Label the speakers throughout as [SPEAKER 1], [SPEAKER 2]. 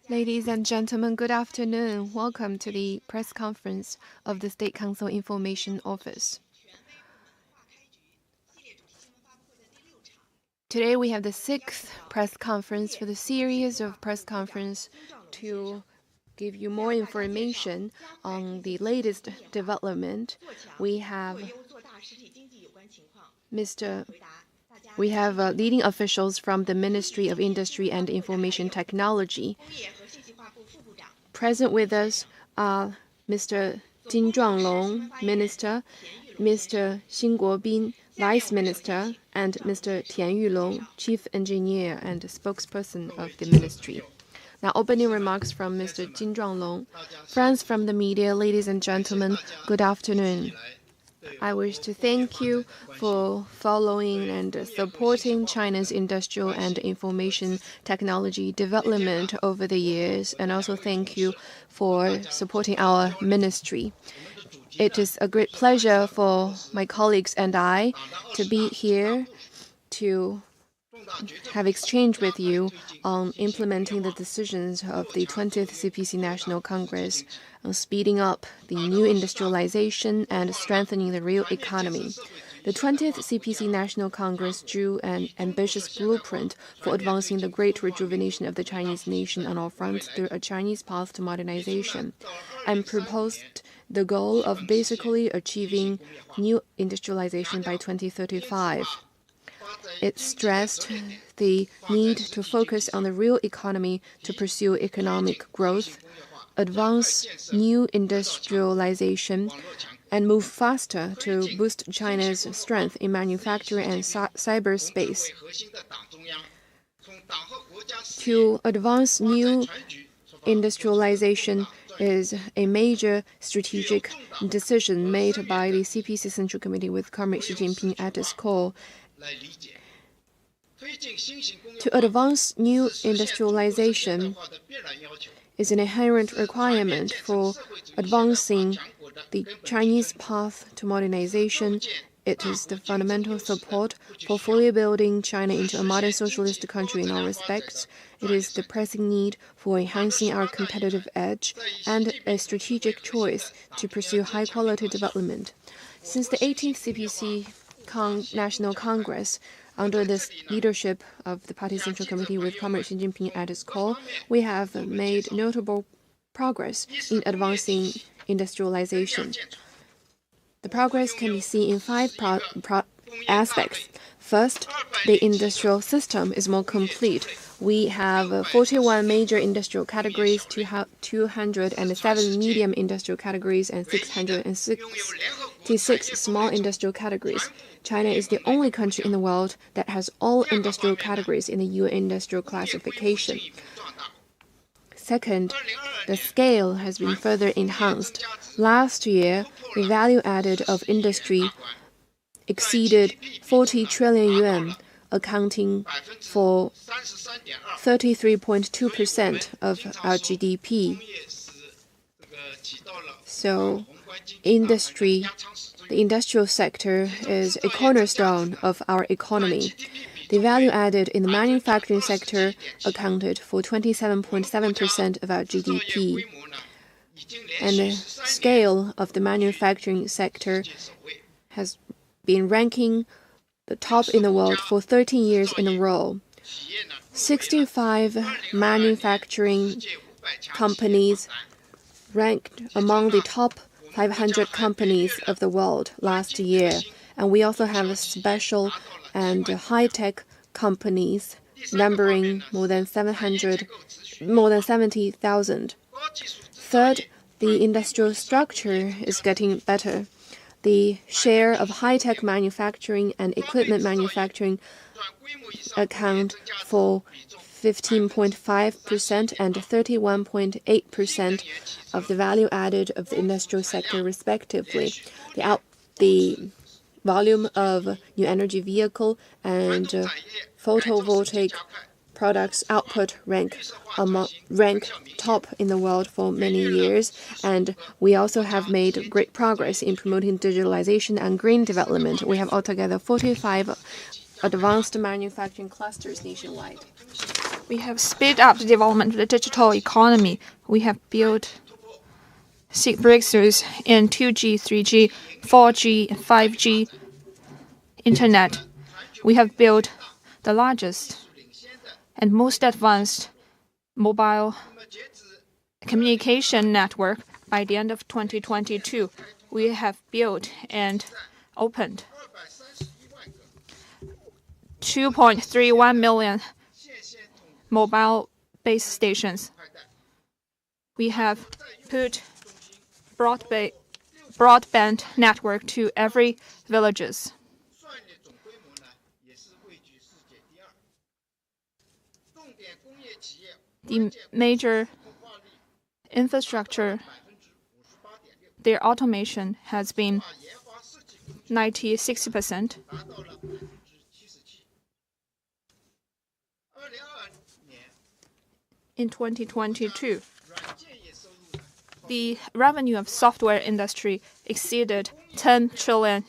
[SPEAKER 1] Ladies and gentlemen, good afternoon. Welcome to the press conference of the State Council Information Office. Today we have the 6th press conference for the series of press conference to give you more information on the latest development. We have leading officials from the Ministry of Industry and Information Technology. Present with us are Mr. Jin Zhuanglong, Minister, Mr. Xin Guobin, Vice Minister, and Mr. Tian Yulong, Chief Engineer and Spokesperson of the Ministry. Now, opening remarks from Mr. Jin Zhuanglong. Friends from the media, ladies and gentlemen, good afternoon. I wish to thank you for following and supporting China's industrial and information technology development over the years, and also thank you for supporting our ministry. It is a great pleasure for my colleagues and I to be here to have exchange with you on implementing the decisions of the 20th CPC National Congress on speeding up the new industrialization and strengthening the real economy. The 20th CPC National Congress drew an ambitious blueprint for advancing the great rejuvenation of the Chinese nation on all fronts through a Chinese path to modernization, and proposed the goal of basically achieving new industrialization by 2035. It stressed the need to focus on the real economy to pursue economic growth, advance new industrialization, and move faster to boost China's strength in manufacturing and cyberspace. To advance new industrialization is a major strategic decision made by the CPC Central Committee with Comrade Xi Jinping at its core. To advance new industrialization is an inherent requirement for advancing the Chinese path to modernization. It is the fundamental support for fully building China into a modern socialist country in all respects. It is the pressing need for enhancing our competitive edge and a strategic choice to pursue high-quality development. Since the 18th CPC National Congress, under the leadership of the Party Central Committee with Comrade Xi Jinping at its core, we have made notable progress in advancing industrialization. The progress can be seen in 5 aspects. First, the industrial system is more complete. We have 41 major industrial categories, 207 medium industrial categories, and 666 small industrial categories. China is the only country in the world that has all industrial categories in the UN industrial classification. Second, the scale has been further enhanced. Last year, the value added of industry exceeded 40 trillion yuan, accounting for 33.2% of our GDP. So, the industrial sector is a cornerstone of our economy. The value added in the manufacturing sector accounted for 27.7% of our GDP. And the scale of the manufacturing sector has been ranking the top in the world for 13 years in a row. 65 manufacturing companies ranked among the top 500 companies of the world last year. And we also have special and high-tech companies numbering more than 70,000. Third, the industrial structure is getting better. The share of high-tech manufacturing and equipment manufacturing account for 15.5% and 31.8% of the value added of the industrial sector, respectively. The volume of new energy vehicle and photovoltaic products output rank top in the world for many years, and we also have made great progress in promoting digitalization and green development. We have altogether 45 advanced manufacturing clusters nationwide.
[SPEAKER 2] We have speed up the development of the digital economy. We have built breakthroughs in 2G, 3G, 4G, and 5G internet. We have built the largest and most advanced mobile communication network by the end of 2022. We have built and opened 2.31 million mobile base stations. We have put broadband network to every villages. The major infrastructure, their automation has been 60%. In 2022, the revenue of software industry exceeded $10 trillion.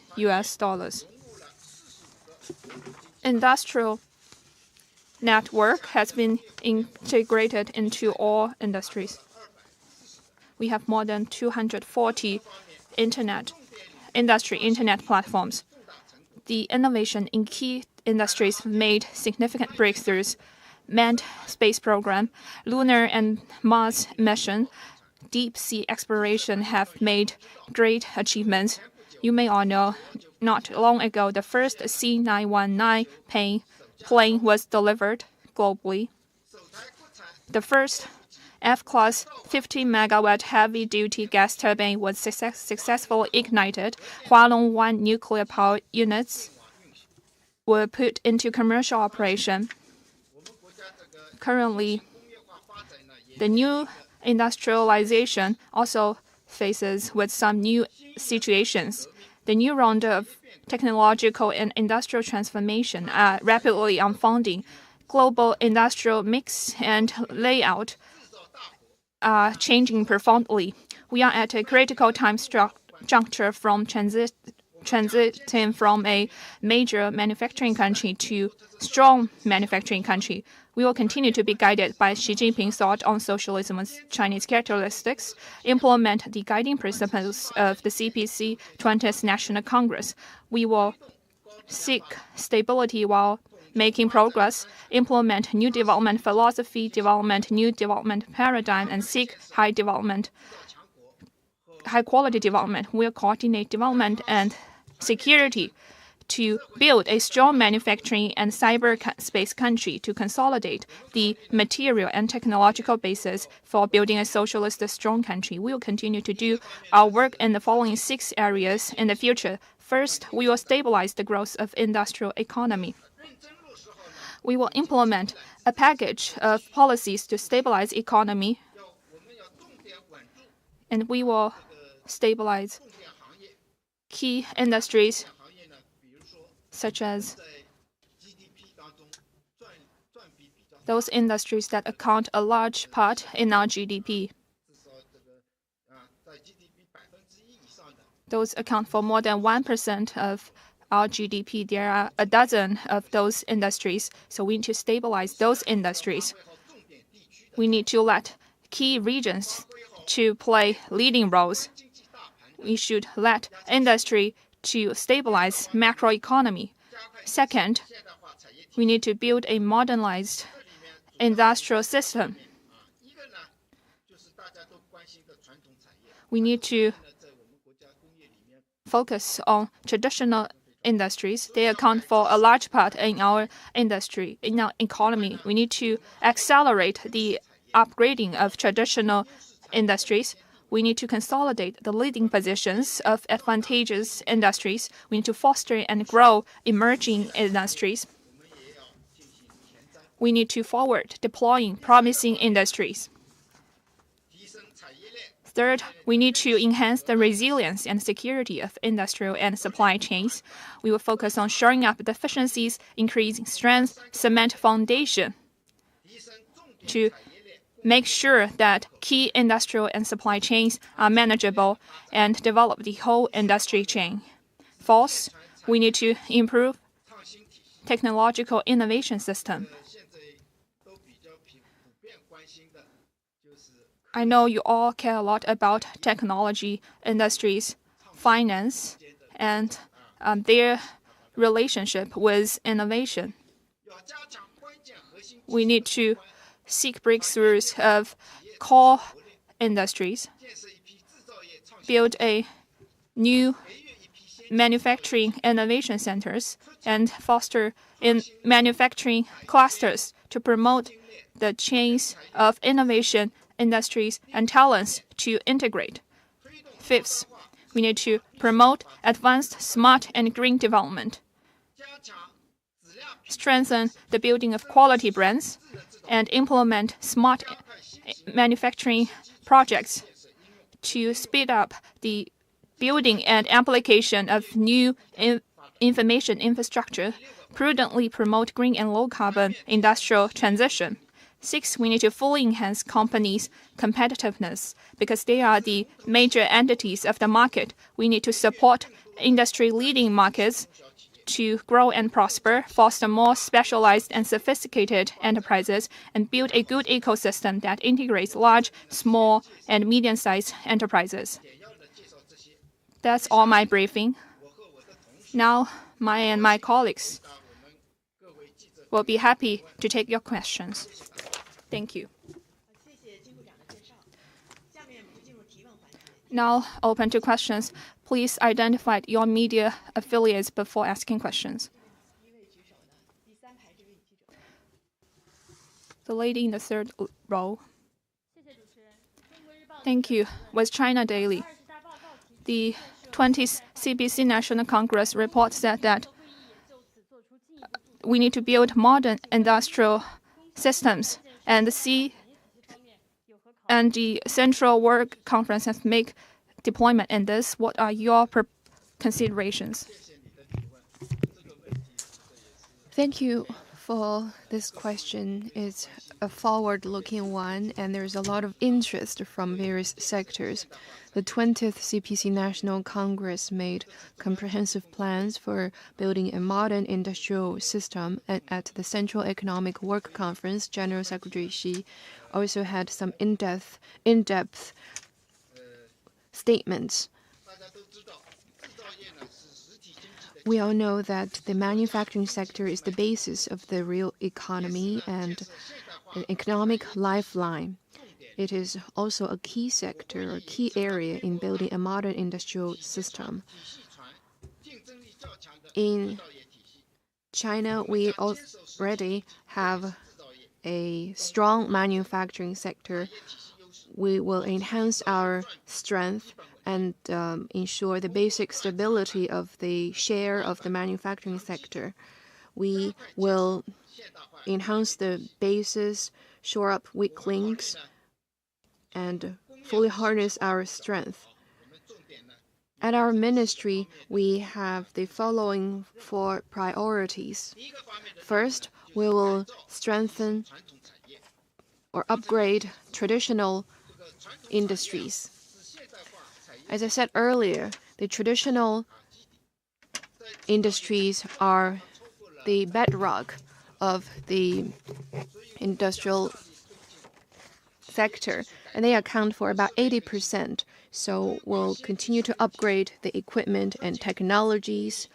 [SPEAKER 2] Industrial network has been integrated into all industries. We have more than 240 industry internet platforms. The innovation in key industries made significant breakthroughs. Manned space program, lunar and Mars mission, deep sea exploration have made great achievements. You may all know, not long ago, the first C919 plane was delivered globally. The first F-class 50-megawatt heavy-duty gas turbine was successfully ignited. Hualong 1 nuclear power units were put into commercial operation. Currently, the new industrialization also faces with some new situations. The new round of technological and industrial transformation are rapidly unfolding. Global industrial mix and layout are changing profoundly. We are at a critical time juncture from transiting from a major manufacturing country to strong manufacturing country. We will continue to be guided by Xi Jinping's thought on socialism and Chinese characteristics, implement the guiding principles of the CPC 20th National Congress. We will seek stability while making progress, implement new development philosophy, development new development paradigm, and seek high-quality development. We'll coordinate development and security to build a strong manufacturing and cyberspace country to consolidate the material and technological basis for building a socialist strong country. We will continue to do our work in the following 6 areas in the future. First, we will stabilize the growth of industrial economy. We will implement a package of policies to stabilize economy, and we will stabilize key industries such as those industries that account a large part in our GDP. Those account for more than 1% of our GDP. There are a dozen of those industries, so we need to stabilize those industries. We need to let key regions to play leading roles. We should let industry to stabilize macroeconomy. Second, we need to build a modernized industrial system. We need to focus on traditional industries. They account for a large part in our industry, in our economy. We need to accelerate the upgrading of traditional industries. We need to consolidate the leading positions of advantageous industries. We need to foster and grow emerging industries. We need to forward deploying promising industries. Third, we need to enhance the resilience and security of industrial and supply chains. We will focus on shoring up the efficiencies, increasing strength, cement foundation to make sure that key industrial and supply chains are manageable and develop the whole industry chain. Fourth, we need to improve technological innovation system. I know you all care a lot about technology, industries, finance, and their relationship with innovation. We need to seek breakthroughs of core industries, build a new manufacturing innovation centers, and foster in manufacturing clusters to promote the chains of innovation, industries, and talents to integrate. Fifth, we need to promote advanced, smart, and green development, strengthen the building of quality brands, and implement smart manufacturing projects to speed up the building and application of new information infrastructure, prudently promote green and low-carbon industrial transition. Six, we need to fully enhance companies' competitiveness because they are the major entities of the market. We need to support industry-leading markets to grow and prosper, foster more specialized and sophisticated enterprises, and build a good ecosystem that integrates large, small, and medium-sized enterprises. That's all my briefing. Now, my colleagues will be happy to take your questions. Thank you. Now, open to questions. Please identify your media affiliates before asking questions. The lady in the third row. Thank you. With China Daily, the 20th CPC National Congress report said that we need to build modern industrial systems, and the Central Work Conference has made deployment in this. What are your considerations?
[SPEAKER 1] Thank you for this question. It's a forward-looking one, and there's a lot of interest from various sectors. The 20th CPC National Congress made comprehensive plans for building a modern industrial system, and at the Central Economic Work Conference, General Secretary Xi also had some in-depth statements. We all know that the manufacturing sector is the basis of the real economy and an economic lifeline. It is also a key sector, a key area in building a modern industrial system. In China, we already have a strong manufacturing sector. We will enhance our strength and ensure the basic stability of the share of the manufacturing sector. We will enhance the basis, shore up weak links, and fully harness our strength. At our ministry, we have the following 4 priorities. First, we will strengthen or upgrade traditional industries. As I said earlier, the traditional industries are the bedrock of the industrial sector, and they account for about 80%. So we'll continue to upgrade the equipment and technologies,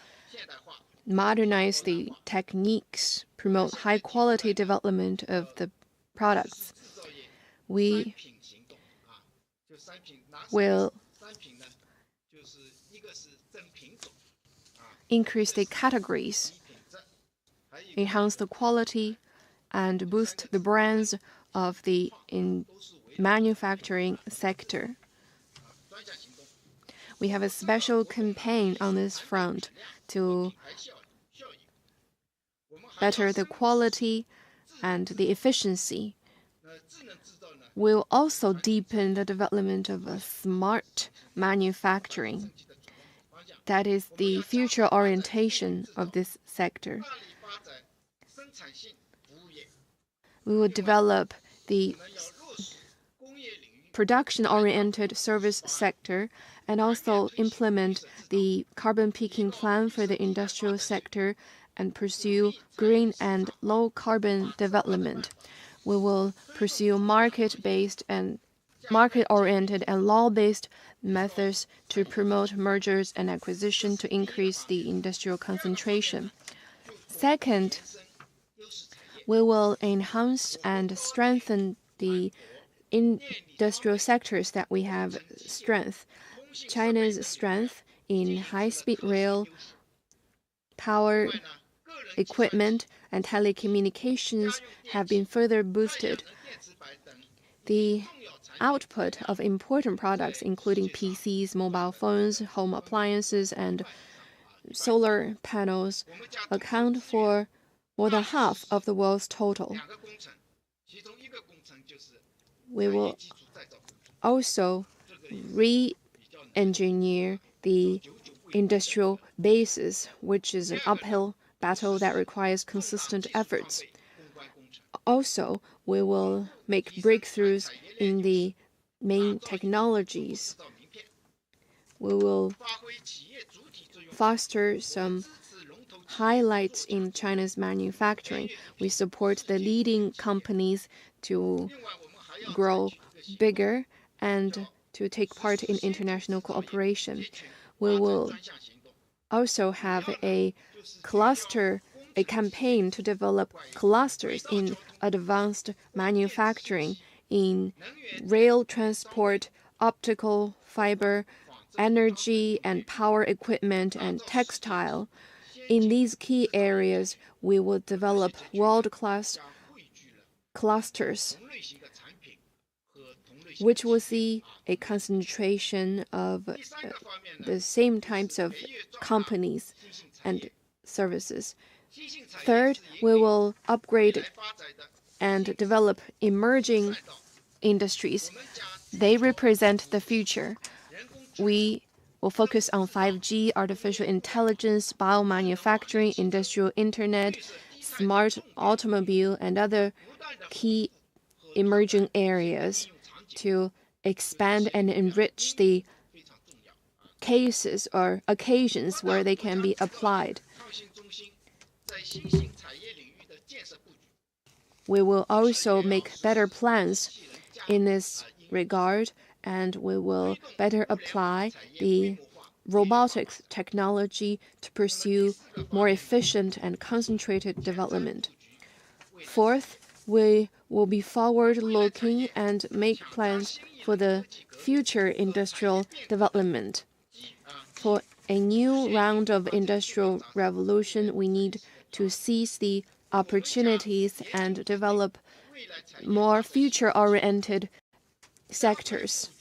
[SPEAKER 1] modernize the techniques, promote high-quality development of the products. We will increase the categories, enhance the quality, and boost the brands of the manufacturing sector. We have a special campaign on this front to better the quality and the efficiency. We'll also deepen the development of a smart manufacturing. That is the future orientation of this sector. We will develop the production-oriented service sector and also implement the carbon peaking plan for the industrial sector and pursue green and low-carbon development. we will pursue market-oriented and law-based methods to promote mergers and acquisition to increase the industrial concentration. Second, we will enhance and strengthen the industrial sectors that we have strength. China's strength in high-speed rail, power equipment, and telecommunications have been further boosted. The output of important products, including PCs, mobile phones, home appliances, and solar panels, account for more than half of the world's total. We will also re-engineer the industrial bases, which is an uphill battle that requires consistent efforts. Also, we will make breakthroughs in the main technologies. We will foster some highlights in China's manufacturing. We support the leading companies to grow bigger and to take part in international cooperation. We will also have a campaign to develop clusters in advanced manufacturing, in rail transport, optical fiber, energy and power equipment, and textile. In these key areas, we will develop world-class clusters, which will see a concentration of the same types of companies and services. Third, we will upgrade and develop emerging industries. They represent the future. We will focus on 5G, artificial intelligence, biomanufacturing, industrial internet, smart automobile, and other key emerging areas to expand and enrich the cases or occasions where they can be applied. We will also make better plans in this regard, and we will better apply the robotics technology to pursue more efficient and concentrated development. Fourth, we will be forward-looking and make plans for the future industrial development. For a new round of industrial revolution, we need to seize the opportunities and develop more future-oriented sectors.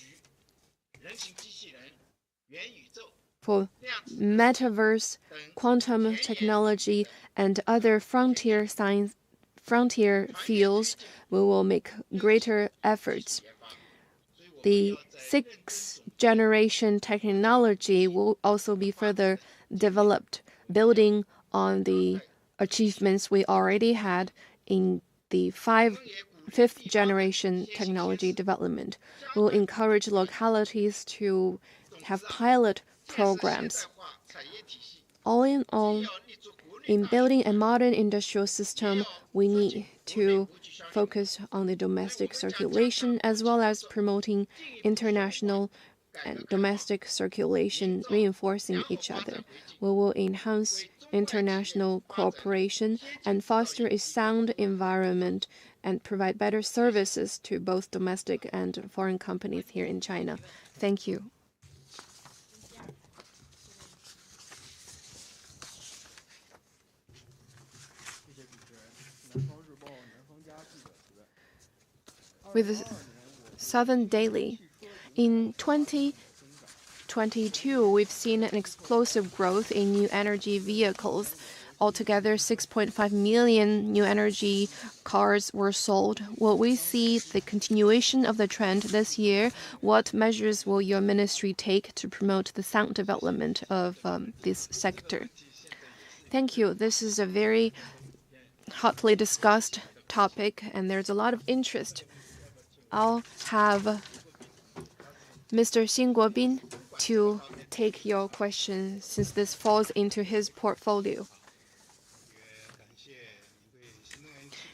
[SPEAKER 1] For metaverse, quantum technology, and other frontier fields, we will make greater efforts. The sixth generation technology will also be further developed, building on the achievements we already had in the fifth generation technology development. We will encourage localities to have pilot programs. All in all, in building a modern industrial system, we need to focus on the domestic circulation as well as promoting international and domestic circulation, reinforcing each other. We will enhance international cooperation and foster a sound environment and provide better services to both domestic and foreign companies here in China. Thank you. With the Southern Daily, in 2022, we've seen an explosive growth in new energy vehicles. Altogether, 6.5 million new energy cars were sold. Will we see the continuation of the trend this year? What measures will your ministry take to promote the sound development of this sector? Thank you. This is a very hotly discussed topic, and there's a lot of interest. I'll have Mr. Xing Guobin to take your question since this falls into his portfolio.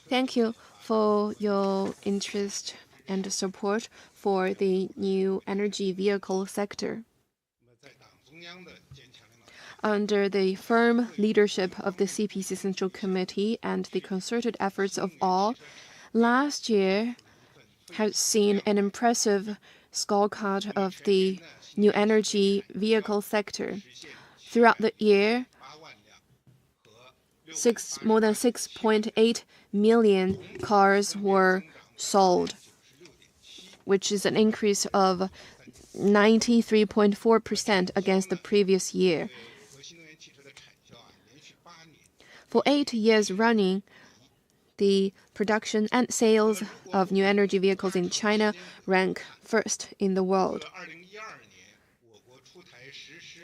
[SPEAKER 1] Thank you for your interest and support for the new energy vehicle sector. Under the firm leadership of the CPC Central Committee and the concerted efforts of all, last year has seen an impressive scorecard of the new energy vehicle sector. Throughout the year, more than 6.8 million cars were sold, which is an increase of 93.4% against the previous year. For 8 years running, the production and sales of new energy vehicles in China rank first in the world.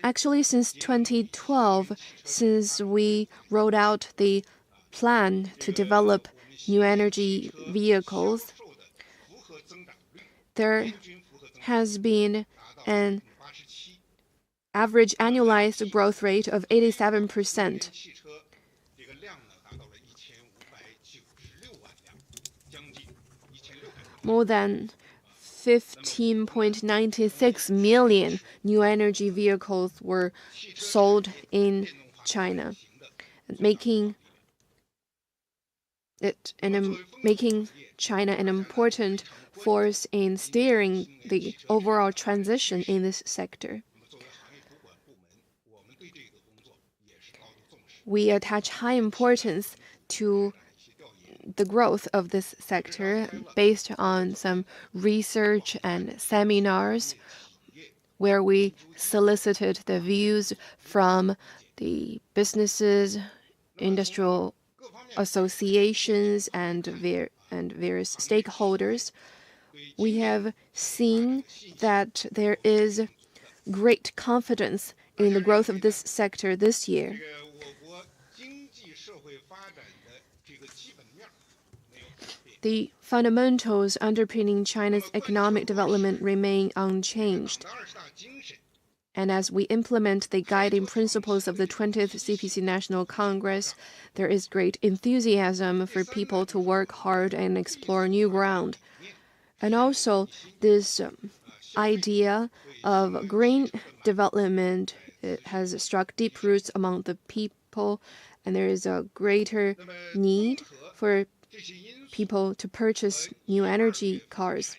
[SPEAKER 1] Actually, since 2012, since we rolled out the plan to develop new energy vehicles, there has been an average annualized growth rate of 87%. More than 15.96 million new energy vehicles were sold in China, making China an important force in steering the overall transition in this sector. We attach high importance to the growth of this sector based on some research and seminars where we solicited the views from the businesses, industrial associations, and various stakeholders. We have seen that there is great confidence in the growth of this sector this year. The fundamentals underpinning China's economic development remain unchanged. And as we implement the guiding principles of the 20th CPC National Congress, there is great enthusiasm for people to work hard and explore new ground. And also, this idea of green development has struck deep roots among the people, and there is a greater need for people to purchase new energy cars.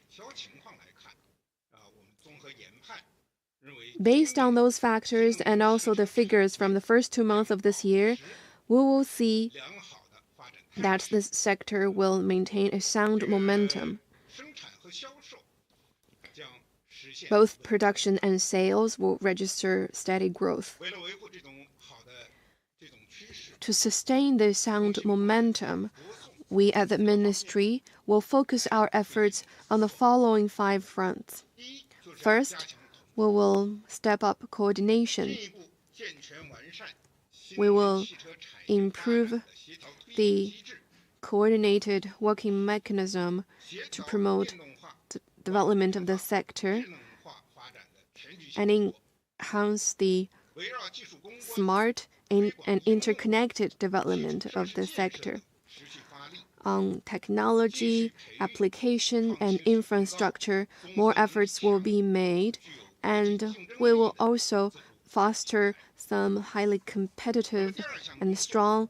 [SPEAKER 1] Based on those factors and also the figures from the first 2 months of this year, we will see that this sector will maintain a sound momentum. Both production and sales will register steady growth. To sustain this sound momentum, we at the Ministry will focus our efforts on the following 5 fronts. First, we will step up coordination. We will improve the coordinated working mechanism to promote the development of the sector and enhance the smart and interconnected development of the sector. On technology, application, and infrastructure, more efforts will be made, and we will also foster some highly competitive and strong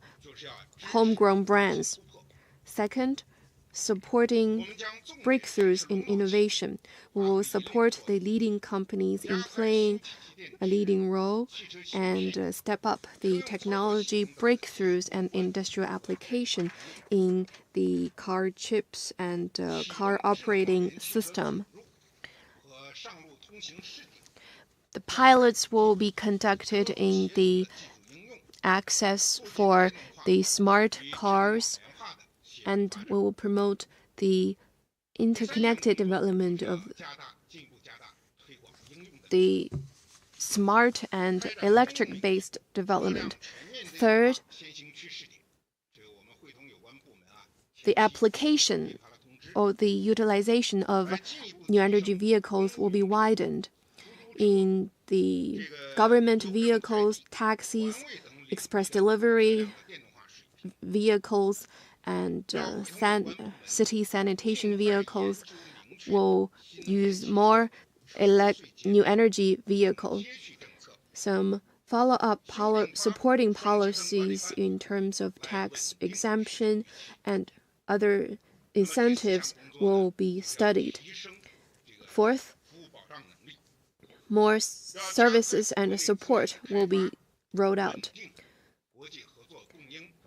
[SPEAKER 1] homegrown brands. Second, supporting breakthroughs in innovation. We will support the leading companies in playing a leading role and step up the technology breakthroughs and industrial application in the car chips and car operating system. The pilots will be conducted in the access for the smart cars, and we will promote the interconnected development of the smart and electric-based development. Third, the application or the utilization of new energy vehicles will be widened in the government vehicles, taxis, express delivery vehicles, and city sanitation vehicles will use more new energy vehicle. Some follow-up supporting policies in terms of tax exemption and other incentives will be studied. Fourth, more services and support will be rolled out.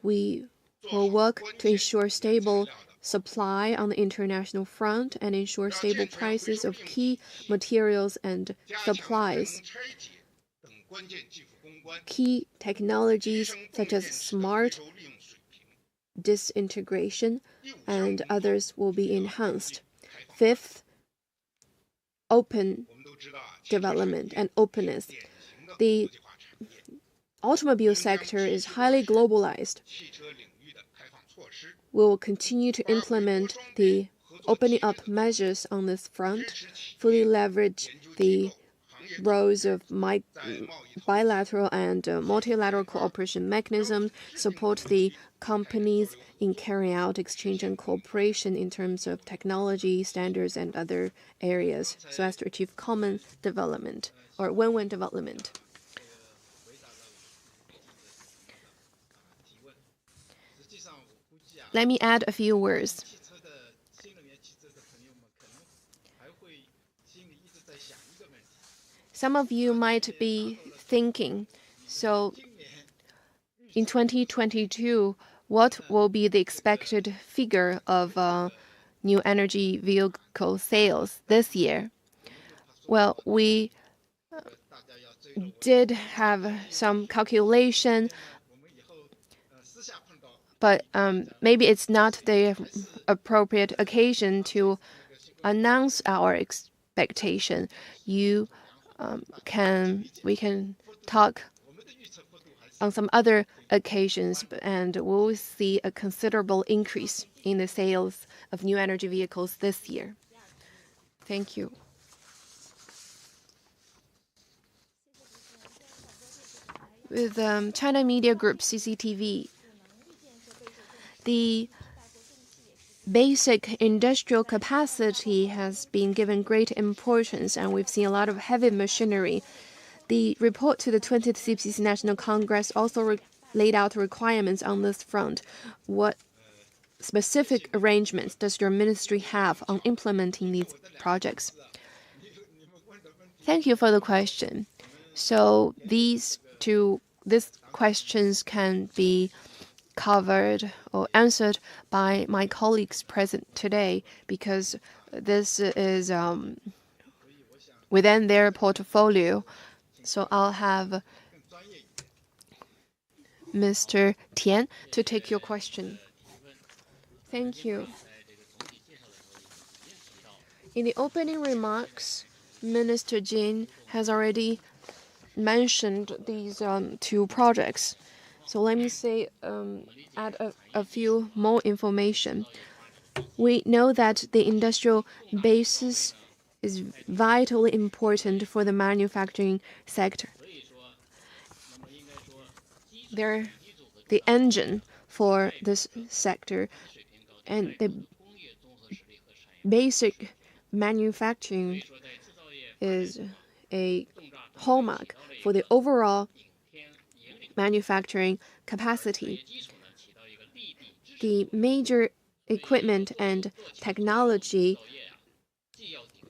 [SPEAKER 1] We will work to ensure stable supply on the international front and ensure stable prices of key materials and supplies. Key technologies such as smart disintegration and others will be enhanced. Fifth, open development and openness. The automobile sector is highly globalized. We will continue to implement the opening up measures on this front, fully leverage the roles of bilateral and multilateral cooperation mechanisms, support the companies in carrying out exchange and cooperation in terms of technology, standards, and other areas, so as to achieve common development or win-win development. Let me add a few words. Some of you might be thinking, so in 2022, what will be the expected figure of new energy vehicle sales this year? Well, we did have some calculation, but maybe it's not the appropriate occasion to announce our expectation. We can talk on some other occasions, and we'll see a considerable increase in the sales of new energy vehicles this year. Thank you. With China Media Group, CCTV, the basic industrial capacity has been given great importance, and we've seen a lot of heavy machinery. The report to the 20th CPC National Congress also laid out requirements on this front. What specific arrangements does your ministry have on implementing these projects? Thank you for the question. So these questions can be covered or answered by my colleagues present today, because this is within their portfolio. So I'll have Mr. Tian to take your question. Thank you. In the opening remarks, Minister Jin has already mentioned these two projects. So let me add a few more information. We know that the industrial basis is vitally important for the manufacturing sector. They're the engine for this sector, and the basic manufacturing is a hallmark for the overall manufacturing capacity. The major equipment and technology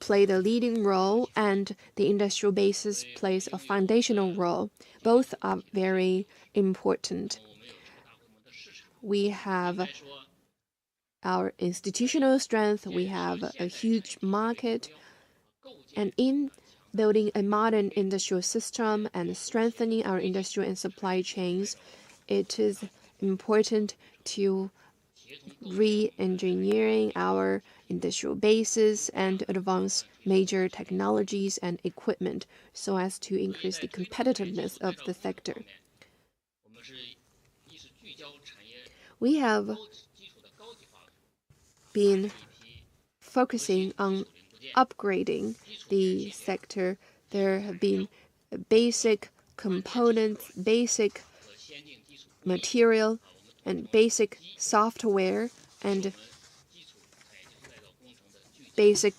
[SPEAKER 1] play the leading role, and the industrial basis plays a foundational role. Both are very important. We have our institutional strength, we have a huge market, and in building a modern industrial system and strengthening our industrial and supply chains, it is important to re-engineering our industrial bases and advance major technologies and equipment so as to increase the competitiveness of the sector. We have been focusing on upgrading the sector. There have been basic components, basic material and basic software and basic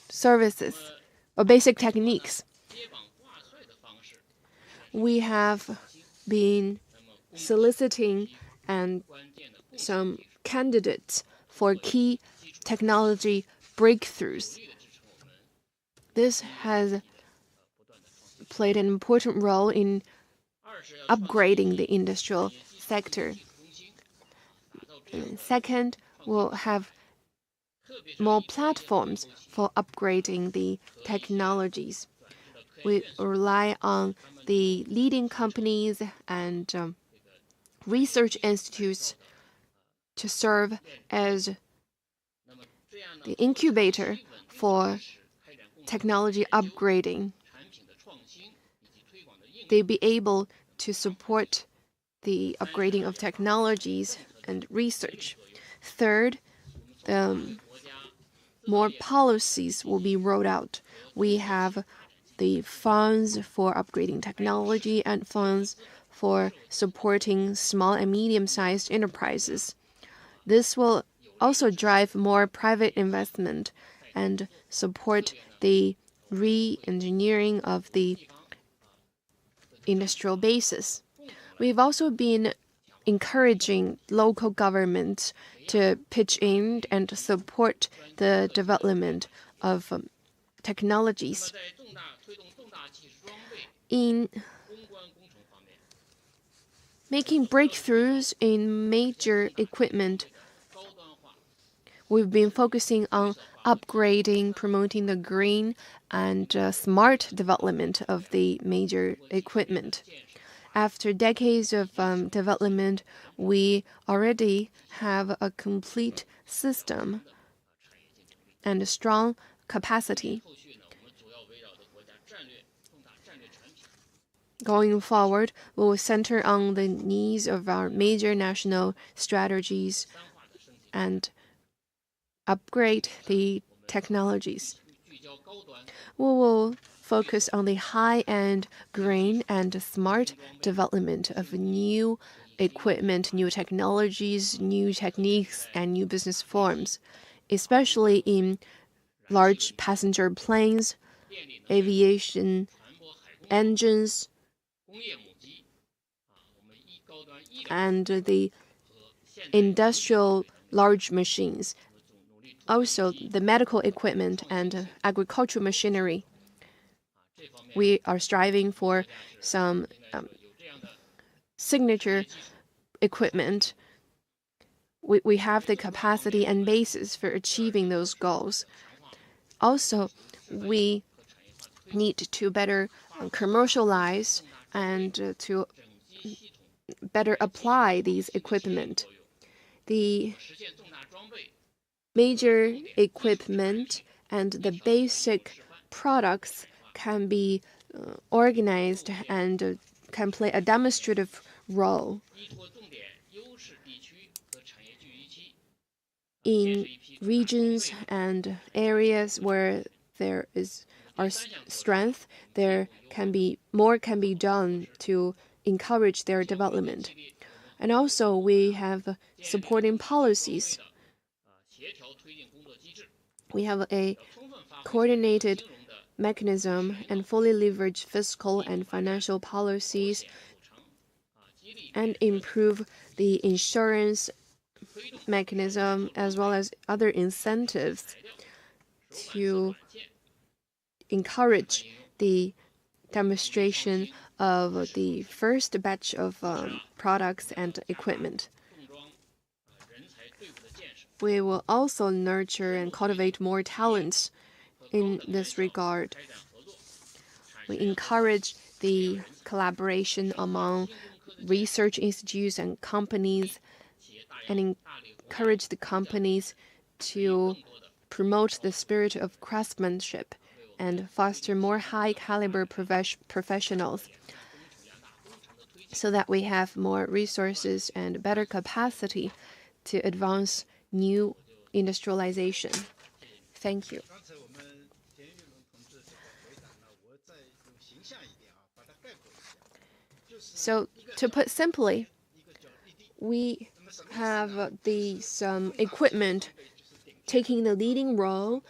[SPEAKER 1] services or basic techniques. We have been soliciting and some candidates for key technology breakthroughs. This has played an important role in upgrading the industrial sector. And second, we'll have more platforms for upgrading the technologies. We rely on the leading companies and research institutes to serve as the incubator for technology upgrading. They'll be able to support the upgrading of technologies and research. Third, more policies will be rolled out. We have the funds for upgrading technology and funds for supporting small and medium-sized enterprises. This will also drive more private investment and support the re-engineering of the industrial basis. We've also been encouraging local governments to pitch in and support the development of technologies. In making breakthroughs in major equipment, we've been focusing on upgrading, promoting the green and smart development of the major equipment. After decades of development, we already have a complete system and a strong capacity. Going forward, we will center on the needs of our major national strategies and upgrade the technologies. We will focus on the high-end green and smart development of new equipment, new technologies, new techniques, and new business forms, especially in large passenger planes, aviation engines, and the industrial large machines. Also, the medical equipment and agricultural machinery. We are striving for some signature equipment. We have the capacity and basis for achieving those goals. Also, we need to better commercialize and to better apply these equipment. The major equipment and the basic products can be organized and can play a demonstrative role in regions and areas where there is our strength. There can be more can be done to encourage their development. And also we have supporting policies. We have a coordinated mechanism and fully leverage fiscal and financial policies and improve the insurance mechanism as well as other incentives to encourage the demonstration of the first batch of products and equipment. We will also nurture and cultivate more talents in this regard. We encourage the collaboration among research institutes and companies and encourage the companies to promote the spirit of craftsmanship and foster more high-caliber professionals so that we have more resources and better capacity to advance new industrialization. Thank you. So, to put simply, we have these equipment taking the leading role,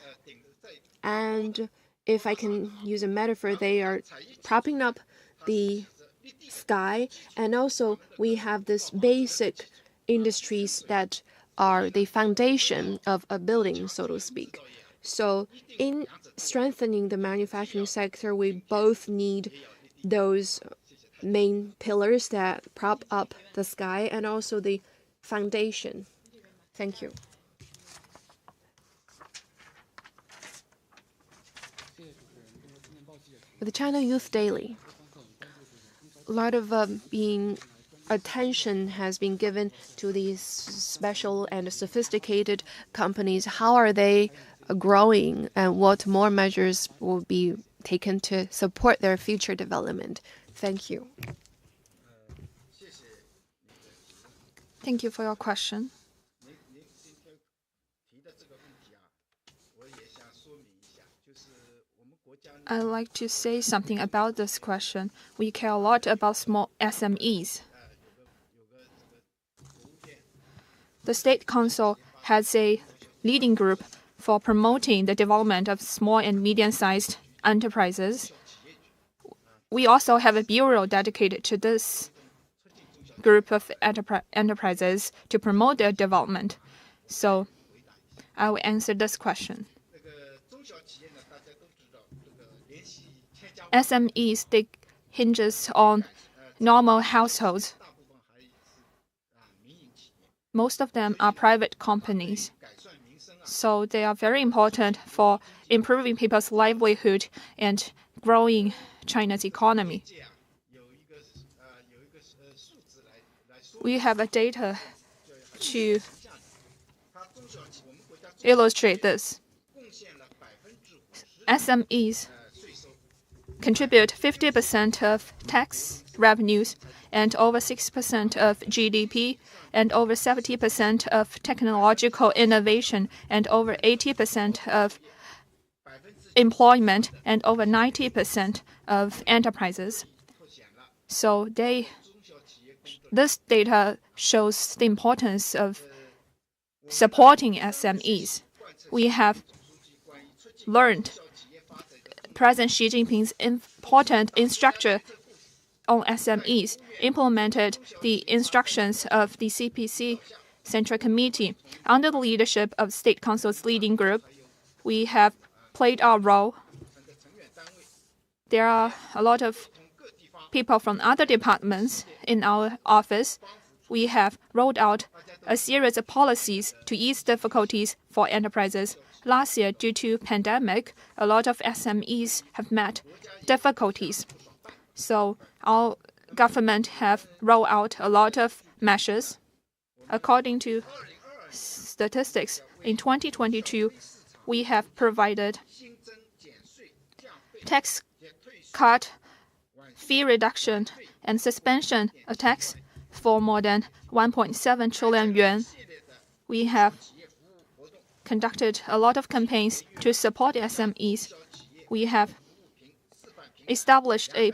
[SPEAKER 1] and if I can use a metaphor, they are propping up the sky, and also we have this basic industries that are the foundation of a building, so to speak. So in strengthening the manufacturing sector, we both need those main pillars that prop up the sky and also the foundation. Thank you. The China Youth Daily. A lot of attention has been given to these special and sophisticated companies. How are they growing, and what more measures will be taken to support their future development? Thank you.
[SPEAKER 2] Thank you for your question. I'd like to say something about this question. We care a lot about small SMEs. The State Council has a leading group for promoting the development of small and medium-sized enterprises. We also have a bureau dedicated to this group of enterprises to promote their development. So I will answer this question. SMEs, they hinges on normal households. Most of them are private companies. So they are very important for improving people's livelihood and growing China's economy. We have a data to illustrate this. SMEs contribute 50% of tax revenues and over 6% of GDP and over 70% of technological innovation and over 80% of employment and over 90% of enterprises. So this data shows the importance of supporting SMEs. We have learned President Xi Jinping's important instruction on SMEs, implemented the instructions of the CPC Central Committee. Under the leadership of State Council's leading group, we have played our role. There are a lot of people from other departments in our office. We have rolled out a series of policies to ease difficulties for enterprises. Last year, due to pandemic, a lot of SMEs have met difficulties. So our government have rolled out a lot of measures. According to statistics, in 2022, we have provided tax cut, fee reduction, and suspension of tax for more than 1.7 trillion yuan. We have conducted a lot of campaigns to support SMEs. We have established a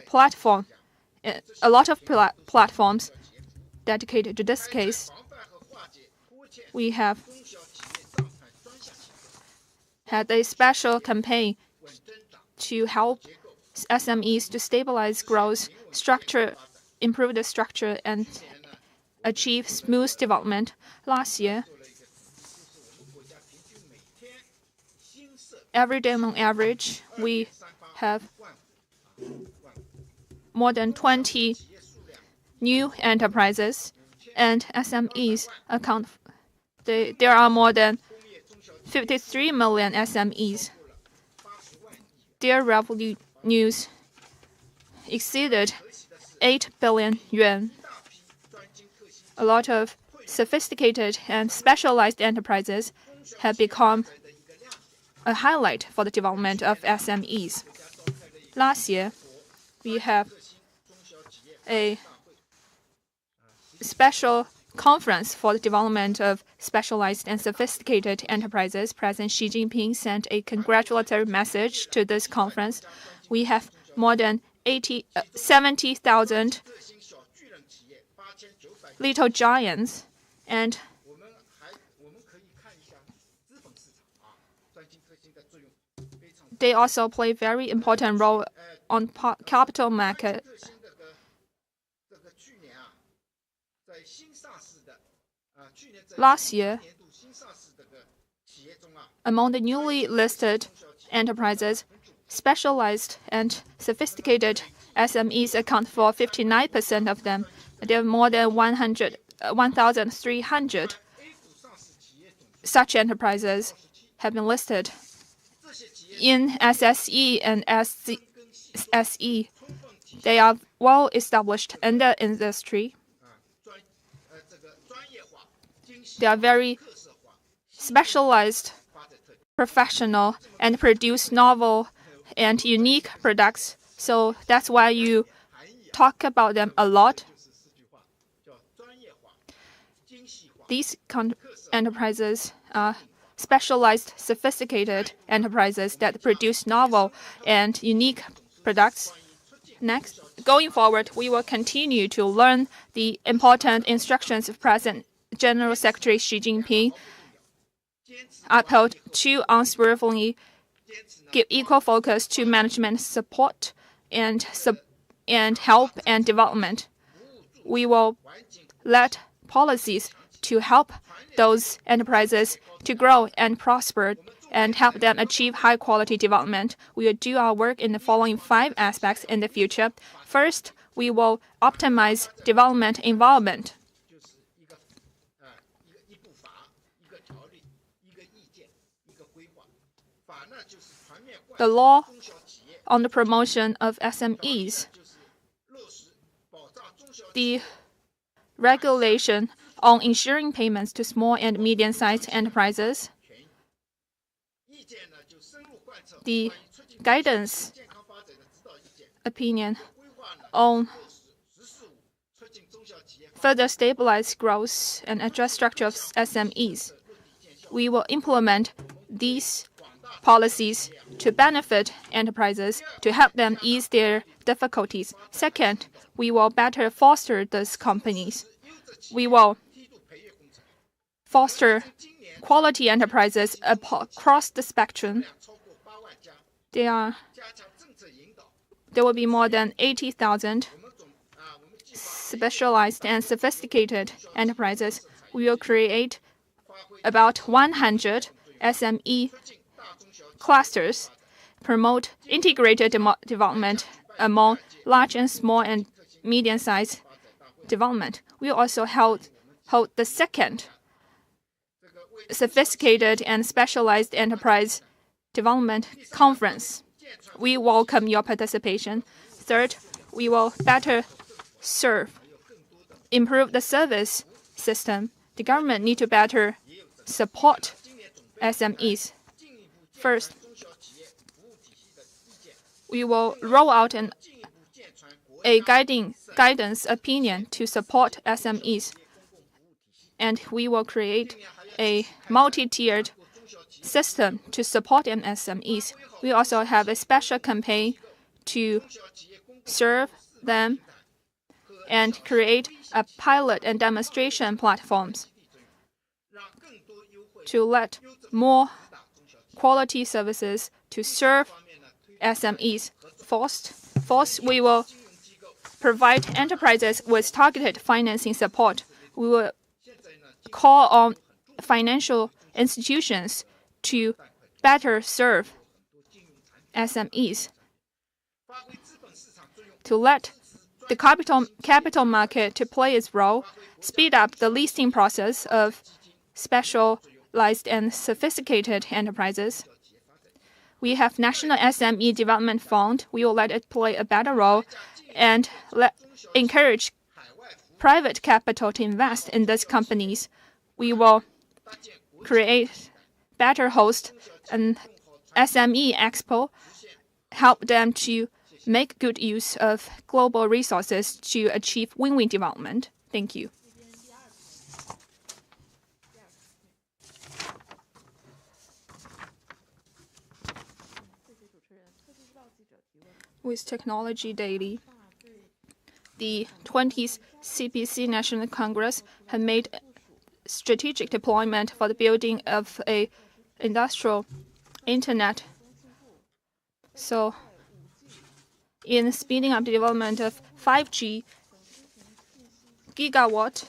[SPEAKER 2] lot of platforms dedicated to this case. We have had a special campaign to help SMEs to stabilize growth, improve the structure, and achieve smooth development. Last year, every day on average, we have more than 20 new enterprises, and SMEs account. There are more than 53 million SMEs. Their revenues exceeded 8 billion yuan. A lot of sophisticated and specialized enterprises have become a highlight for the development of SMEs. Last year, we have a special conference for the development of specialized and sophisticated enterprises. President Xi Jinping sent a congratulatory message to this conference. We have more than 70,000 little giants, and they also play a very important role on capital market. Last year, among the newly listed enterprises, specialized and sophisticated SMEs account for 59% of them. There are more than 1,300 such enterprises have been listed. In SSE and SE, they are well established in the industry. They are very specialized, professional, and produce novel and unique products. So that's why you talk about them a lot. These enterprises are specialized, sophisticated enterprises that produce novel and unique products. Next, going forward, we will continue to learn the important instructions of President General Secretary Xi Jinping, uphold to unswervingly give equal focus to management support and help and development. We will let policies to help those enterprises to grow and prosper and help them achieve high-quality development. We will do our work in the following 5 aspects in the future. First, we will optimize development environment. The law on the promotion of SMEs, the regulation on ensuring payments to small and medium-sized enterprises, the guidance opinion on further stabilize growth and address structure of SMEs. We will implement these policies to benefit enterprises, to help them ease their difficulties. Second, we will better foster these companies. We will foster quality enterprises across the spectrum. There will be more than 80,000 specialized and sophisticated enterprises. We will create about 100 SME clusters, promote integrated development among large and small and medium-sized development. We also hold the second sophisticated and specialized enterprise development conference. We welcome your participation. Third, we will better improve the service system. The government needs to better support SMEs. First, we will roll out a guidance opinion to support SMEs, and we will create a multi-tiered system to support SMEs. We also have a special campaign to serve them and create a pilot and demonstration platforms to let more quality services to serve SMEs. Fourth, we will provide enterprises with targeted financing support. We will call on financial institutions to better serve SMEs, to let the capital market to play its role, speed up the listing process of specialized and sophisticated enterprises. We have National SME Development Fund. We will let it play a better role and encourage private capital to invest in these companies. We will better host an SME Expo, help them to make good use of global resources to achieve win-win development. Thank you. With Technology Daily, the 20th CPC National Congress had made strategic deployment for the building of a industrial internet. So, in speeding up the development of 5G gigawatt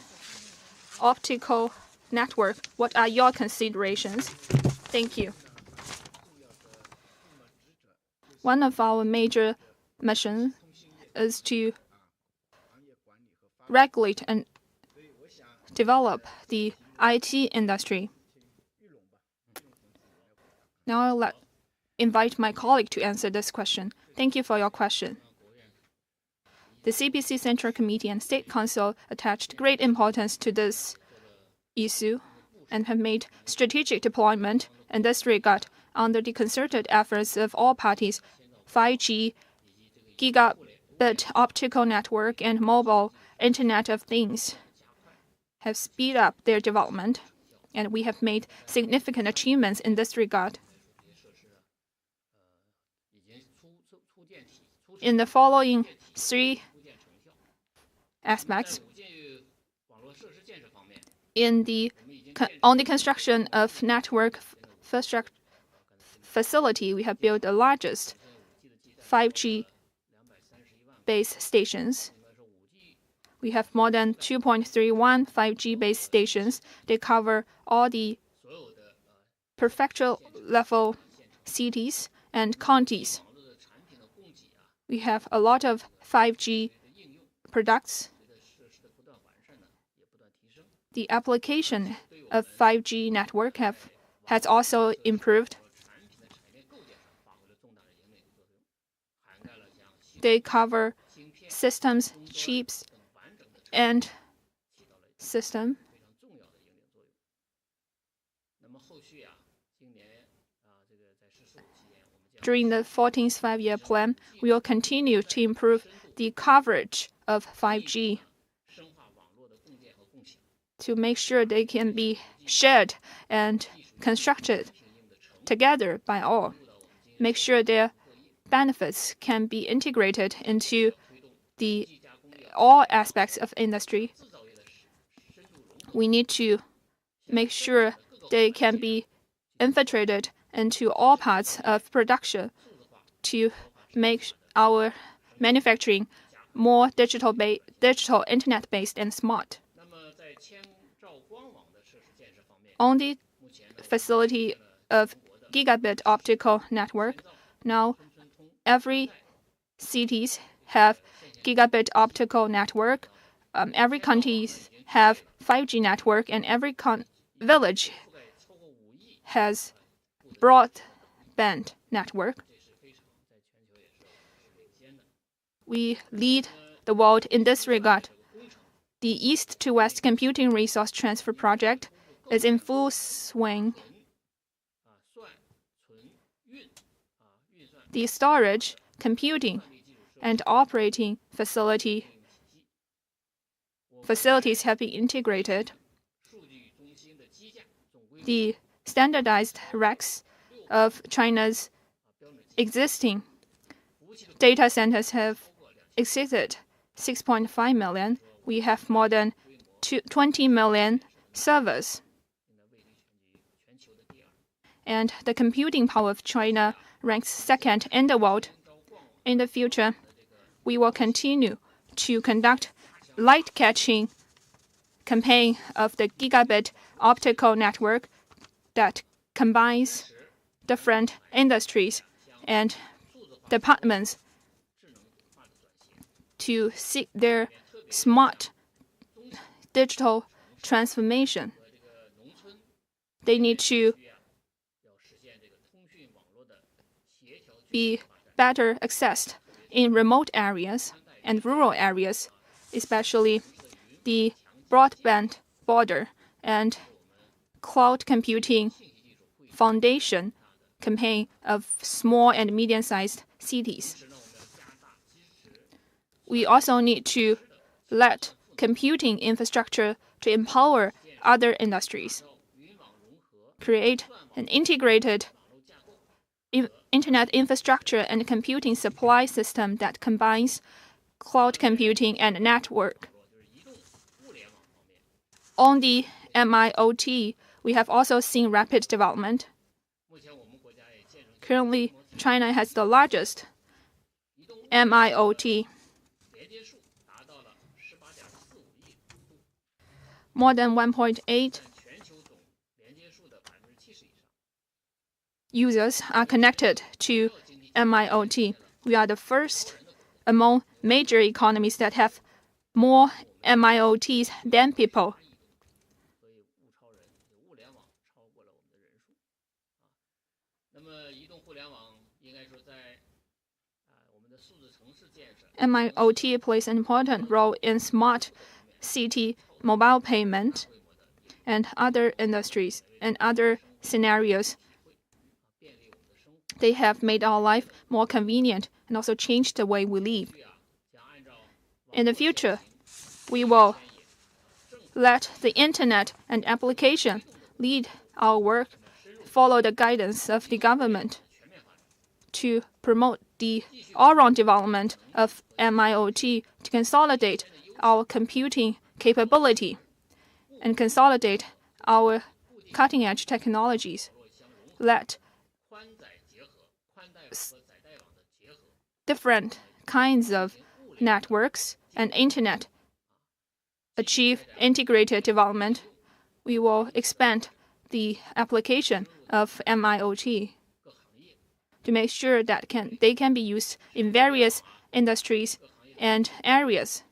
[SPEAKER 2] optical network, what are your considerations? Thank you. One of our major missions is to regulate and develop the IT industry. Now I'll invite my colleague to answer this question. Thank you for your question. The CPC Central Committee and State Council attached great importance to this issue and have made strategic deployment in this regard under the concerted efforts of all parties. 5G, gigabit optical network, and mobile Internet of Things have speeded up their development, and we have made significant achievements in this regard. In the following 3 aspects, on the construction of network facility, we have built the largest 5G base stations. We have more than 2.31 5G base stations. They cover all the prefectural level cities and counties. We have a lot of 5G products. The application of 5G network has also improved. They cover systems, chips, and system. During the 14th five-year plan, we will continue to improve the coverage of 5G to make sure they can be shared and constructed together by all. Make sure their benefits can be integrated into all aspects of industry. We need to make sure they can be infiltrated into all parts of production to make our manufacturing more digital, internet-based, and smart. On the facility of gigabit optical network, now every cities have gigabit optical network. Every county have 5G network, and every village has broadband network. We lead the world in this regard. The East to West Computing Resource Transfer Project is in full swing. The storage, computing, and operating facilities have been integrated. The standardized racks of China's existing data centers have exceeded 6.5 million. We have more than 20 million servers. And the computing power of China ranks second in the world. In the future, we will continue to conduct light-catching campaign of the gigabit optical network that combines different industries and departments to seek their smart digital transformation. They need to be better accessed in remote areas and rural areas, especially the broadband border and cloud computing foundation campaign of small and medium-sized cities. We also need to let computing infrastructure to empower other industries, create an integrated internet infrastructure and computing supply system that combines cloud computing, and network. On the MIoT, we have also seen rapid development. Currently, China has the largest MIoT. More than 1.8 users are connected to MIoT. We are the first among major economies that have more MIoTs than people. MIoT plays an important role in smart city mobile payment and other industries and other scenarios. They have made our life more convenient and also changed the way we live. In the future, we will let the internet and application lead our work, follow the guidance of the government to promote the all-round development of MIoT, to consolidate our computing capability and consolidate our cutting-edge technologies. Let different kinds of networks and internet achieve integrated development. We will expand the application of MIoT to make sure that they can be used in various industries and areas,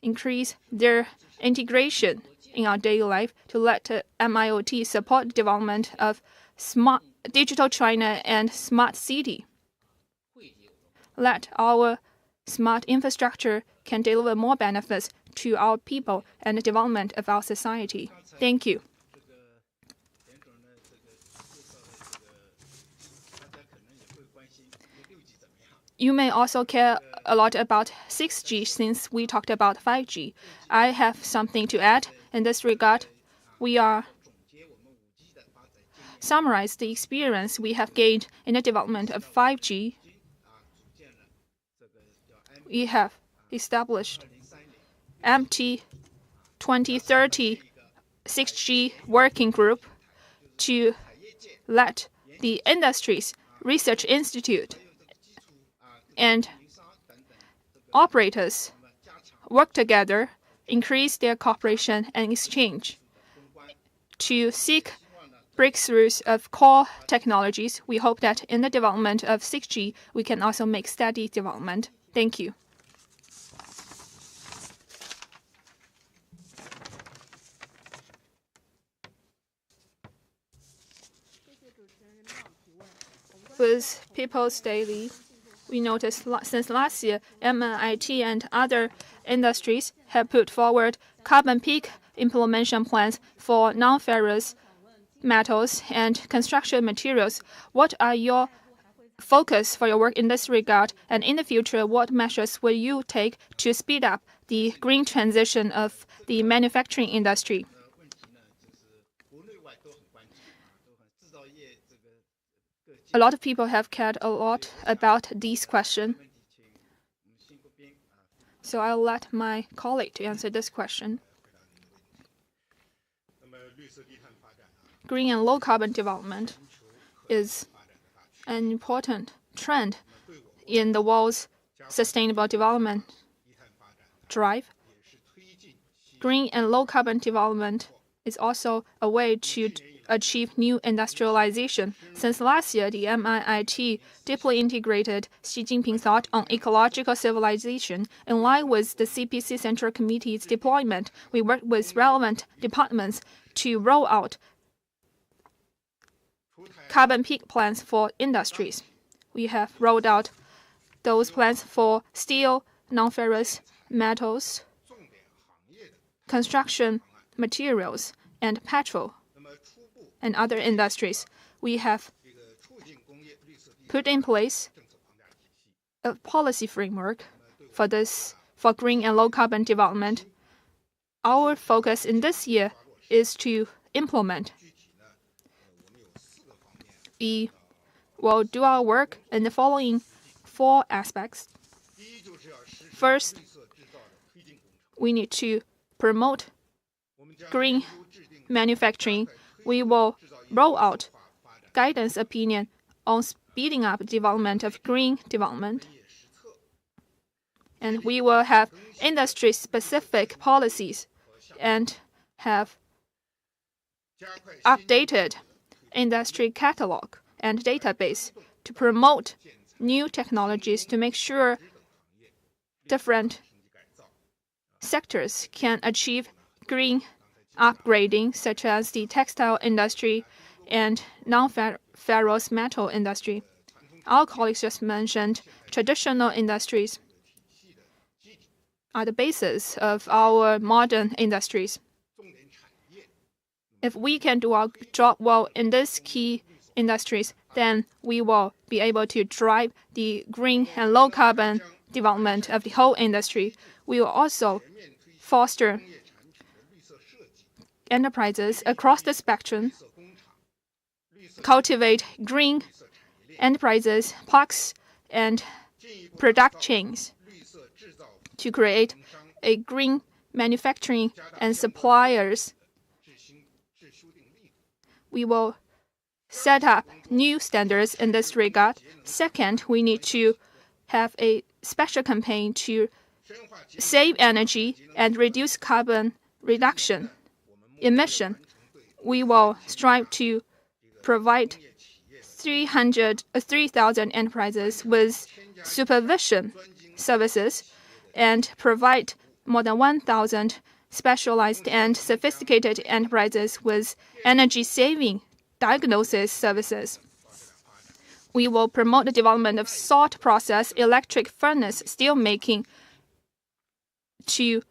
[SPEAKER 2] increase their integration in our daily life to let MIoT support the development of smart digital China and smart city. Let our smart infrastructure can deliver more benefits to our people and the development of our society. Thank you. You may also care a lot about 6G since we talked about 5G. I have something to add in this regard. We are summarize the experience we have gained in the development of 5G. We have established MT 2030 6G working group to let the industries, research institute, and operators work together, increase their cooperation and exchange to seek breakthroughs of core technologies. We hope that in the development of 6G, we can also make steady development. Thank you. With People's Daily, we noticed since last year, MIT and other industries have put forward carbon peak implementation plans for non-ferrous metals and construction materials. What are your focus for your work in this regard? And in the future, what measures will you take to speed up the green transition of the manufacturing industry? A lot of people have cared a lot about this question. So I'll let my colleague to answer this question. Green and low carbon development is an important trend in the world's sustainable development drive. Green and low carbon development is also a way to achieve new industrialization. Since last year, the MIT deeply integrated Xi Jinping thought on ecological civilization. In line with the CPC Central Committee's deployment, we worked with relevant departments to roll out carbon peak plans for industries. We have rolled out those plans for steel, non-ferrous metals, construction materials, and petrol, and other industries. We have put in place a policy framework for green and low carbon development. Our focus in this year is to implement. We will do our work in the following 4 aspects. First, we need to promote green manufacturing. We will roll out guidance opinion on speeding up development of green development. And we will have industry-specific policies and have updated industry catalog and database to promote new technologies to make sure different sectors can achieve green upgrading, such as the textile industry and non-ferrous metal industry. Our colleagues just mentioned traditional industries are the basis of our modern industries. If we can do our job well in these key industries, then we will be able to drive the green and low carbon development of the whole industry. We will also foster enterprises across the spectrum, cultivate green enterprises, parks, and product chains to create a green manufacturing and suppliers. We will set up new standards in this regard. Second, we need to have a special campaign to save energy and reduce carbon reduction emission. We will strive to provide 3,000 enterprises with supervision services and provide more than 1,000 specialized and sophisticated enterprises with energy-saving diagnosis services. We will promote the development of salt process, electric furnace steel making to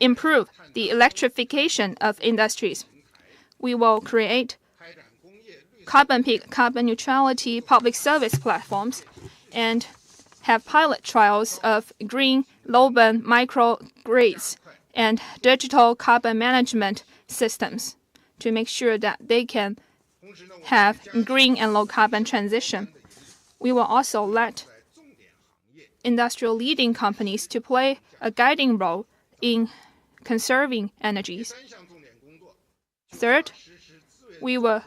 [SPEAKER 2] improve the electrification of industries. We will create carbon peak, carbon neutrality public service platforms and have pilot trials of green low-burn microgrids and digital carbon management systems to make sure that they can have green and low-carbon transition. We will also let industrial leading companies to play a guiding role in conserving energies. Third, we will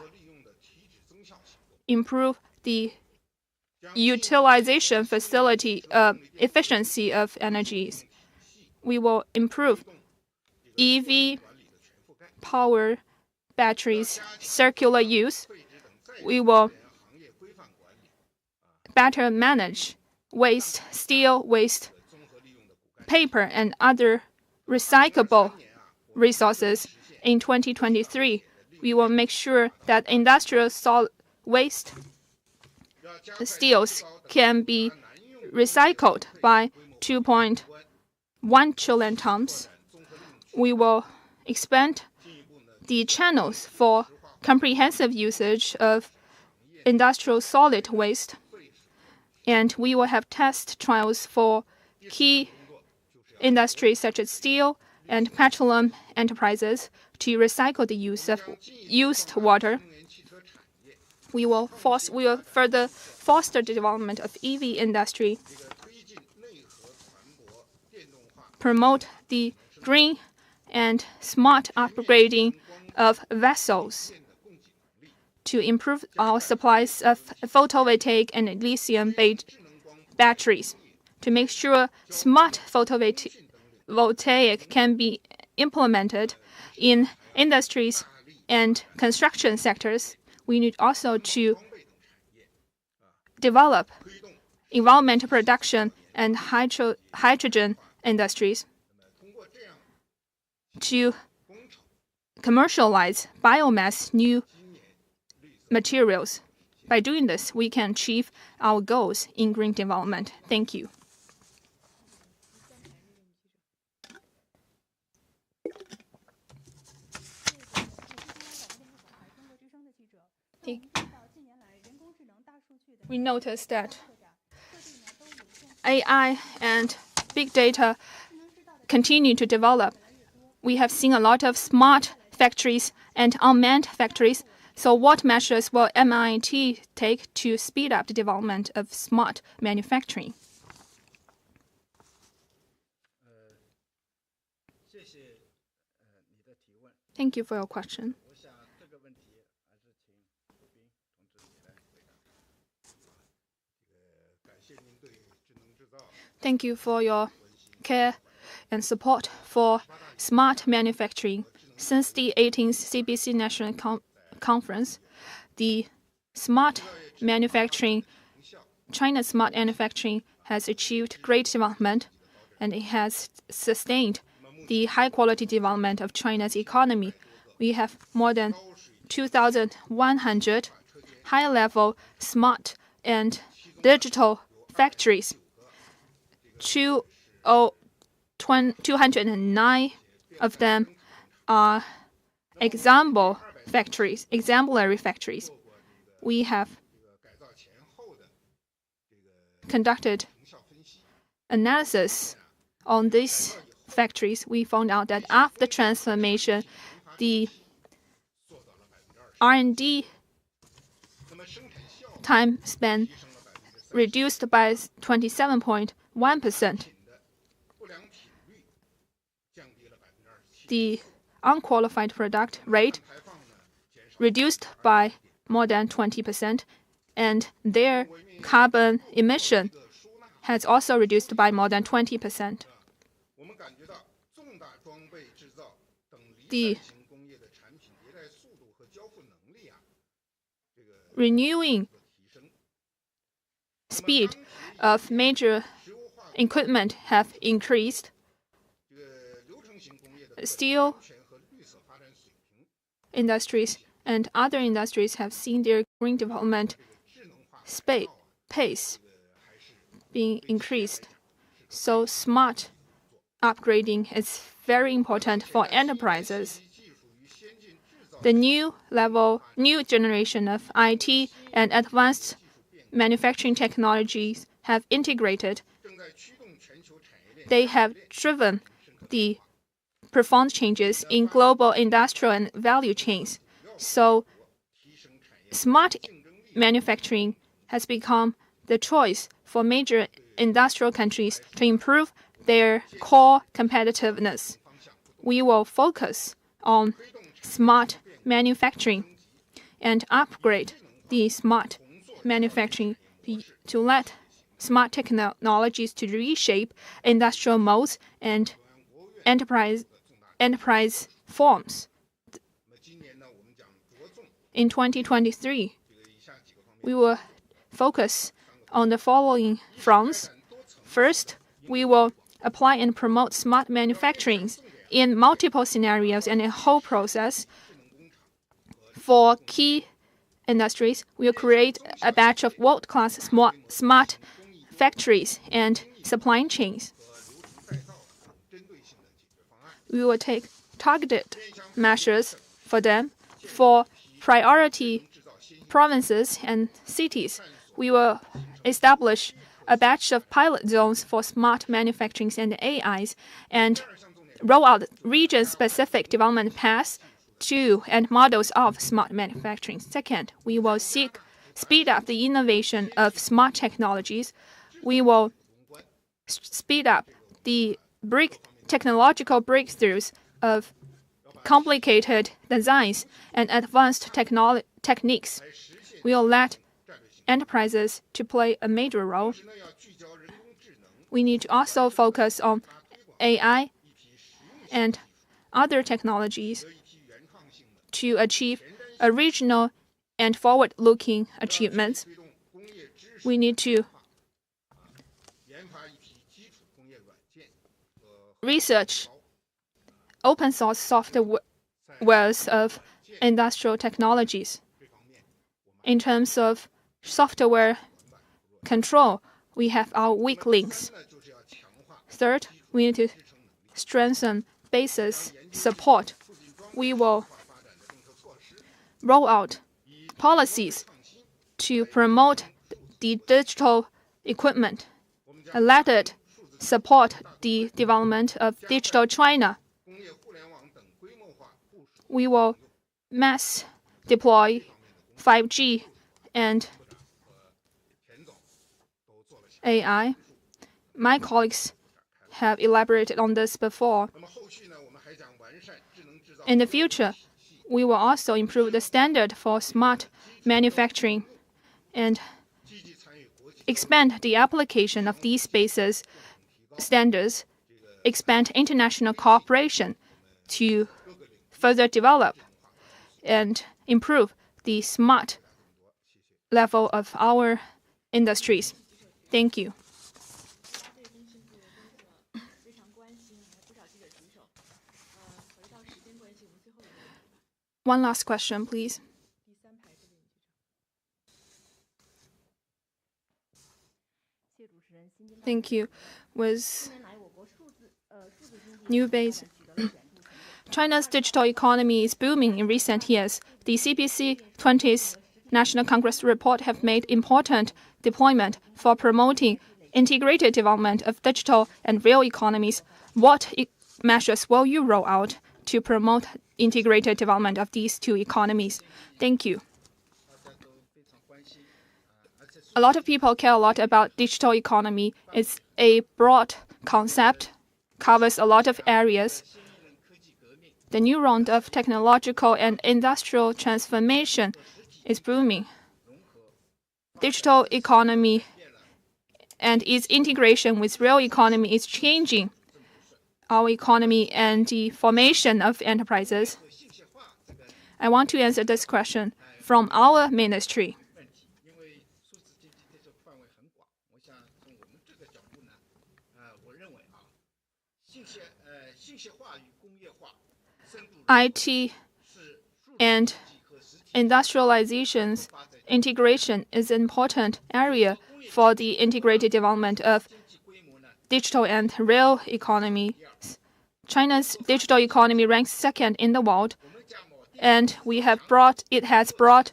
[SPEAKER 2] improve the utilization facility efficiency of energies. We will improve EV power batteries circular use. We will better manage waste, steel waste, paper, and other recyclable resources. In 2023, we will make sure that industrial solid waste steels can be recycled by 2.1 trillion tons. We will expand the channels for comprehensive usage of industrial solid waste, and we will have test trials for key industries such as steel and petroleum enterprises to recycle the use of used water. We will further foster the development of EV industry, promote the green and smart upgrading of vessels to improve our supplies of photovoltaic and lithium-based batteries, to make sure smart photovoltaic can be implemented in industries and construction sectors. We need also to develop environmental production and hydrogen industries to commercialize biomass new materials. By doing this, we can achieve our goals in green development. Thank you. We noticed that AI and big data continue to develop. We have seen a lot of smart factories and unmanned factories. So what measures will MIT take to speed up the development of smart manufacturing? Thank you for your question. Thank you for your care and support for smart manufacturing. Since the 18th CBC National Conference, the smart manufacturing, China's smart manufacturing has achieved great development, and it has sustained the high-quality development of China's economy. We have more than 2,100 high-level smart and digital factories. 209 of them are exemplary factories. We have conducted analysis on these factories. We found out that after transformation, the R&D time span reduced by 27.1%. The unqualified product rate reduced by more than 20%, and their carbon emission has also reduced by more than 20%. The renewing speed of major equipment have increased. Steel industries and other industries have seen their green development pace being increased. So smart upgrading is very important for enterprises. The new generation of IT and advanced manufacturing technologies have integrated. They have driven the profound changes in global industrial and value chains. So smart manufacturing has become the choice for major industrial countries to improve their core competitiveness. We will focus on smart manufacturing and upgrade the smart manufacturing to let smart technologies to reshape industrial modes and enterprise forms. In 2023, we will focus on the following fronts. First, we will apply and promote smart manufacturing in multiple scenarios and a whole process. For key industries, we will create a batch of world-class smart factories and supply chains. We will take targeted measures for them. For priority provinces and cities, we will establish a batch of pilot zones for smart manufacturing and AIs and roll out region-specific development paths to and models of smart manufacturing. Second, we will speed up the innovation of smart technologies. We will speed up the technological breakthroughs of complicated designs and advanced techniques. We will let enterprises to play a major role. We need to also focus on AI and other technologies to achieve original and forward-looking achievements. We need to research open source softwares of industrial technologies. In terms of software control, we have our weak links. Third, we need to strengthen basis support. We will roll out policies to promote the digital equipment and let it support the development of digital China. We will mass deploy 5G and AI. My colleagues have elaborated on this before. In the future, we will also improve the standard for smart manufacturing and expand the application of these basis standards, expand international cooperation to further develop and improve the smart level of our industries. Thank you. One last question, please. Thank you. With new base, China's digital economy is booming in recent years. The CPC 20th National Congress report have made important deployment for promoting integrated development of digital and real economies. What measures will you roll out to promote integrated development of these two economies? Thank you. A lot of people care a lot about digital economy. It's a broad concept, covers a lot of areas. The new round of technological and industrial transformation is booming. Digital economy and its integration with real economy is changing our economy and the formation of enterprises. I want to answer this question from our ministry. IT and industrialization's integration is an important area for the integrated development of digital and real economy. China's digital economy ranks second in the world, and it has brought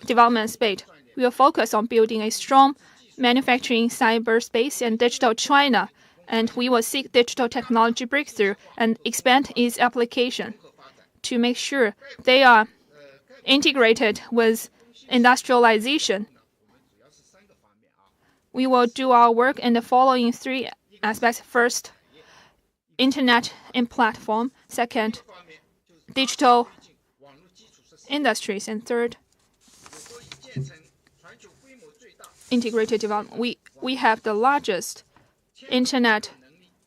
[SPEAKER 2] development speed. We will focus on building a strong manufacturing cyberspace and digital China, and we will seek digital technology breakthrough and expand its application to make sure they are integrated with industrialization. We will do our work in the following three aspects. First, internet and platform. Second, digital industries. And third, integrated development. We have the largest internet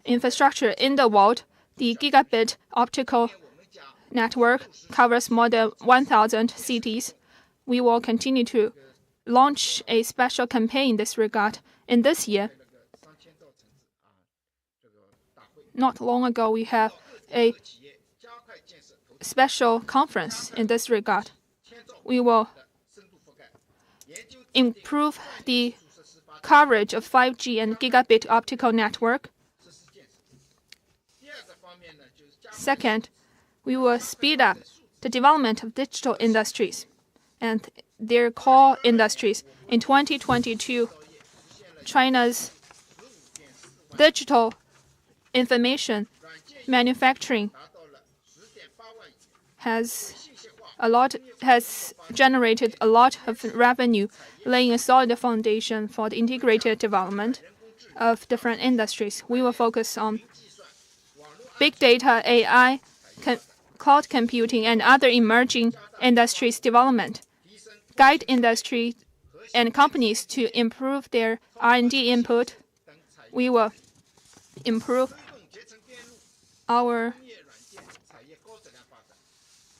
[SPEAKER 2] infrastructure in the world. The gigabit optical network covers more than 1,000 cities. We will continue to launch a special campaign in this regard. In this year, not long ago, we have a special conference in this regard. We will improve the coverage of 5G and gigabit optical network. Second, we will speed up the development of digital industries and their core industries. In 2022, China's digital information manufacturing has generated a lot of revenue, laying a solid foundation for the integrated development of different industries. We will focus on big data, AI, cloud computing, and other emerging industries development, guide industry and companies to improve their R&D input. We will improve our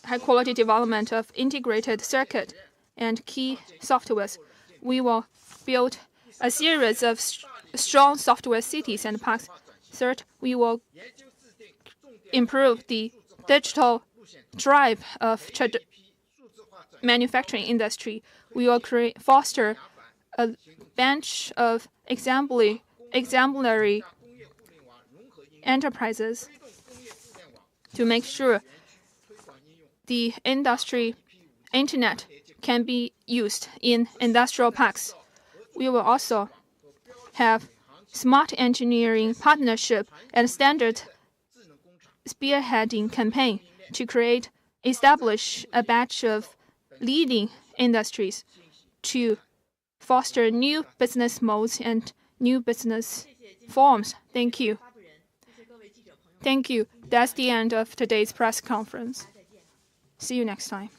[SPEAKER 2] high-quality development of integrated circuit and key softwares. We will build a series of strong software cities and parks. Third, we will improve the digital drive of manufacturing industry. We will foster a bench of exemplary enterprises to make sure the industry internet can be used in industrial parks. We will also have smart engineering partnership and standard spearheading campaign to establish a batch of leading industries to foster new business modes and new business forms. Thank you. Thank you. That's the end of today's press conference. See you next time.